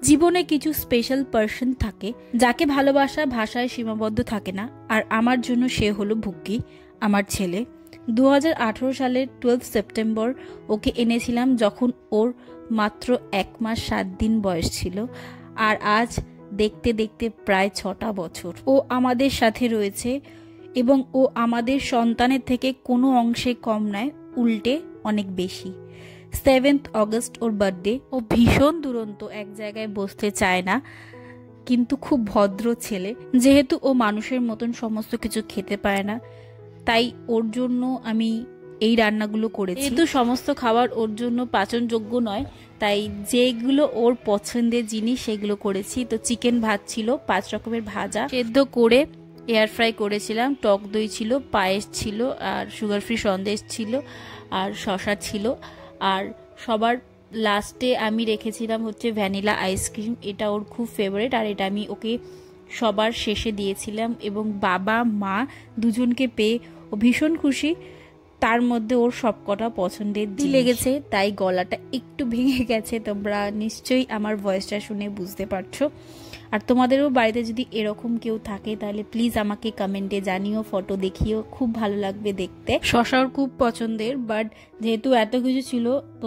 জীবনে কিছু special person থাকে যাকে ভালোবাসা ভাষায় সীমাবদ্ধ থাকে না, আর আমার জন্য সে হলো ভুক্কি, আমার ছেলে। 2018 সালের 12 সেপ্টেম্বর ওকে এনেছিলাম যখন ওর মাত্র 1 মাস 7 দিন বয়স ছিল, আর আজ দেখতে দেখতে প্রায় 6টা বছর ও আমাদের সাথে রয়েছে। এবং ও আমাদের সন্তানের থেকে কোনো অংশে কম নয়, উল্টে অনেক বেশি। 7th অগস্ট ওর বার্থডে। ও ভীষণ দুরন্ত, এক জায়গায় বসতে চায় না, কিন্তু খুব ভদ্র ছেলে। যেহেতু ও মানুষের মতন সমস্ত কিছু খেতে পারে না, তাই ওর জন্য আমি এই রান্নাগুলো করেছি। যেহেতু সমস্ত খাবার ওর জন্য পাচনযোগ্য নয়, তাই যেগুলো ওর পছন্দের জিনিস সেগুলো করেছি। তো চিকেন ভাত ছিল, 5 রকমের ভাজা সেদ্ধ করে এয়ার ফ্রাই করেছিলাম, টক দই ছিল, পায়েস ছিল, আর সুগার ফ্রি সন্দেশ ছিল, আর শসা ছিল। আর সবার লাস্টে আমি রেখেছিলাম হচ্ছে ভ্যানিলা আইসক্রিম, এটা ওর খুব ফেভারিট, আর এটা আমি ওকে সবার শেষে দিয়েছিলাম। এবং বাবা মা দুজনকে পেয়ে ও ভীষণ খুশি, তার মধ্যে ওর সবকটা পছন্দের লেগেছে, তাই গলাটা একটু ভেঙে গেছে। তোমরা নিশ্চয়ই আমার ভয়েসটা শুনে বুঝতে পারছো। আর তোমাদেরও বাড়িতে যদি এরকম কেউ থাকে তাহলে প্লিজ আমাকে কমেন্টে জানিও, ফটো দেখিও, খুব ভালো লাগবে দেখতে। শশাও খুব পছন্দের, বাট যেহেতু এত কিছু ছিল তো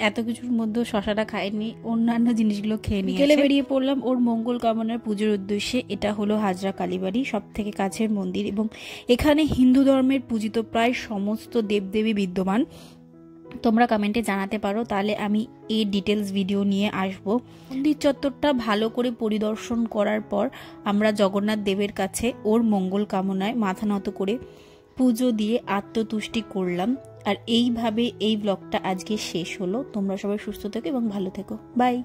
এত কিছুর মধ্যে শশাটা খায়নি, অন্যান্য জিনিসগুলো খেয়ে নিয়ে গেলে। বেরিয়ে পড়লাম ওর মঙ্গল কামনার পুজোর উদ্দেশ্যে। এটা হলো হাজরা কালীবাড়ি, সব থেকে কাছের মন্দির, এবং এখানে হিন্দু ধর্মের পূজিত প্রায় সমস্ত দেবদেবী বিদ্যমান। তোমরা কমেন্টে জানাতে পারো, তাহলে আমি এই ডিটেলস ভিডিও নিয়ে আসবো। মন্দির চত্বরটা ভালো করে পরিদর্শন করার পর আমরা জগন্নাথ দেবের কাছে ওর মঙ্গল কামনায় মাথা নত করে পুজো দিয়ে আত্মতুষ্টি করলাম। আর এইভাবে এই ব্লগটা আজকে শেষ হলো। তোমরা সবাই সুস্থ থেকো এবং ভালো থেকো। বাই।